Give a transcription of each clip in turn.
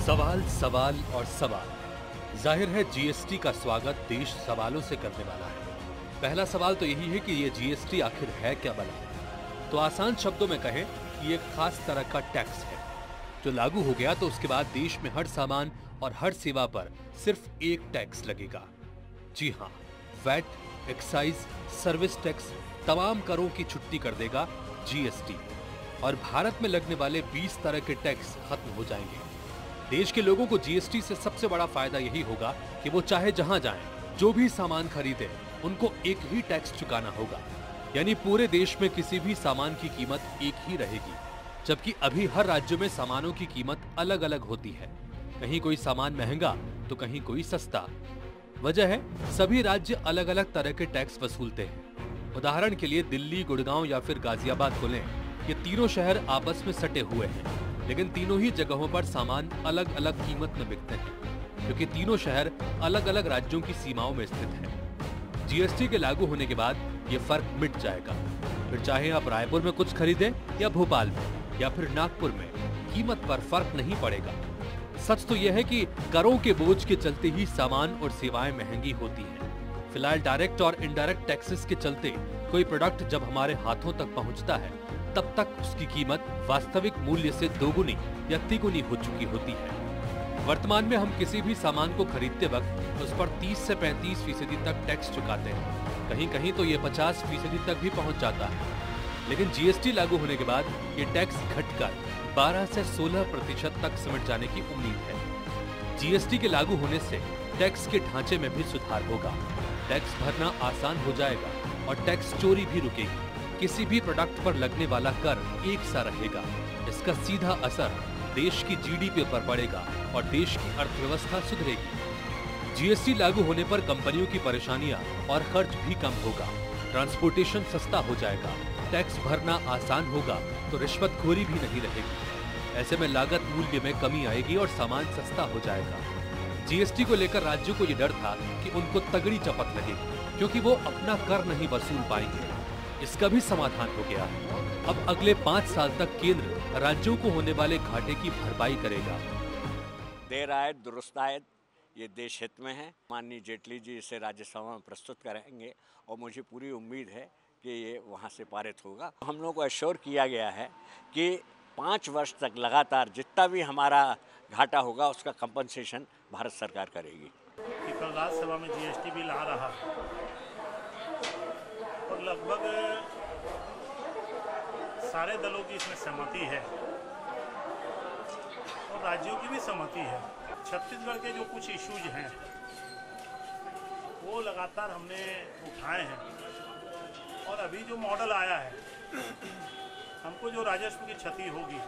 सवाल, सवाल और सवाल। जाहिर है जीएसटी का स्वागत देश सवालों से करने वाला है। पहला सवाल तो यही है कि ये जीएसटी आखिर है क्या भला? तो आसान शब्दों में कहें कि ये खास तरह का टैक्स है जो लागू हो गया तो उसके बाद देश में हर सामान और हर सेवा पर सिर्फ एक टैक्स लगेगा। जी हाँ, वैट, एक्साइज, सर्विस टैक्स, तमाम करों की छुट्टी कर देगा जीएसटी और भारत में लगने वाले 20 तरह के टैक्स खत्म हो जाएंगे। देश के लोगों को जीएसटी से सबसे बड़ा फायदा यही होगा कि वो चाहे जहां जाएं, जो भी सामान खरीदें, उनको एक ही टैक्स चुकाना होगा। यानी पूरे देश में किसी भी सामान की कीमत एक ही रहेगी, जबकि अभी हर राज्य में सामानों की कीमत अलग अलग होती है। कहीं कोई सामान महंगा तो कहीं कोई सस्ता। वजह है सभी राज्य अलग अलग तरह के टैक्स वसूलते हैं। उदाहरण के लिए दिल्ली, गुड़गांव या फिर गाजियाबाद को लें, ये तीनों शहर आपस में सटे हुए हैं, लेकिन तीनों ही जगहों पर सामान अलग अलग कीमत में बिकते हैं, क्योंकि तीनों शहर अलग अलग राज्यों की सीमाओं में स्थित हैं। जीएसटी के लागू होने के बाद ये फर्क मिट जाएगा। फिर चाहे आप रायपुर में कुछ खरीदें या भोपाल में या फिर नागपुर में, कीमत पर फर्क नहीं पड़ेगा। सच तो यह है कि करों के बोझ के चलते ही सामान और सेवाएं महंगी होती हैं। फिलहाल डायरेक्ट और इनडायरेक्ट टैक्सेस के चलते कोई प्रोडक्ट जब हमारे हाथों तक पहुंचता है तब तक उसकी कीमत वास्तविक मूल्य से दोगुनी या तिगुनी हो चुकी होती है। वर्तमान में हम किसी भी सामान को खरीदते वक्त उस पर 30 से 35% तक टैक्स चुकाते हैं। कहीं कहीं तो ये 50% तक भी पहुंच जाता है। लेकिन जीएसटी लागू होने के बाद ये टैक्स घटकर 12 से 16% तक सिमट जाने की उम्मीद है। जीएसटी के लागू होने से टैक्स के ढांचे में भी सुधार होगा। टैक्स भरना आसान हो जाएगा और टैक्स चोरी भी रुकेगी। किसी भी प्रोडक्ट पर लगने वाला कर एक सा रहेगा। इसका सीधा असर देश की जीडीपी पर पड़ेगा और देश की अर्थव्यवस्था सुधरेगी। जीएसटी लागू होने पर कंपनियों की परेशानियां और खर्च भी कम होगा। ट्रांसपोर्टेशन सस्ता हो जाएगा, टैक्स भरना आसान होगा तो रिश्वतखोरी भी नहीं रहेगी। ऐसे में लागत मूल्य में कमी आएगी और सामान सस्ता हो जाएगा। जीएसटी को लेकर राज्यों को ये डर था कि उनको तगड़ी चपत लगेगी, क्योंकि वो अपना कर नहीं वसूल पाएंगे। इसका भी समाधान हो गया है। अब अगले 5 साल तक केंद्र राज्यों को होने वाले घाटे की भरपाई करेगा। देर आए दुरुस्त आए, ये देश हित में है। माननीय जेटली जी इसे राज्यसभा में प्रस्तुत करेंगे और मुझे पूरी उम्मीद है कि ये वहाँ से पारित होगा। हम लोग को एश्योर किया गया है कि 5 वर्ष तक लगातार जितना भी हमारा घाटा होगा उसका कंपनसेशन भारत सरकार करेगी। कल राज्यसभा में जीएसटी बिल आ रहा और लगभग सारे दलों की इसमें सहमति है और राज्यों की भी सहमति है। छत्तीसगढ़ के जो कुछ इश्यूज हैं वो लगातार हमने उठाए हैं और अभी जो मॉडल आया है, हमको जो राजस्व की क्षति होगी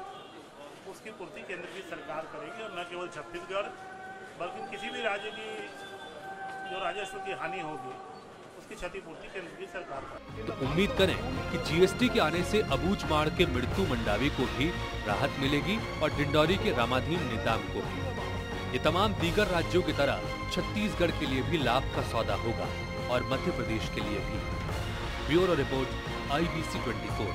उसकी पूर्ति केंद्र की सरकार करेगी और न केवल छत्तीसगढ़ बल्कि किसी भी राज्य की जो राजस्व की हानि होगी उसकी क्षतिपूर्ति केंद्र की सरकार करेगी। तो उम्मीद करें कि जीएसटी के आने से अबूझमाड़ के मृत्यु मंडावी को भी राहत मिलेगी और डिंडौरी के रामाधीन नेताम को भी। ये तमाम दीगर राज्यों की तरह छत्तीसगढ़ के लिए भी लाभ का सौदा होगा और मध्य प्रदेश के लिए भी। Bureau report IBC 24।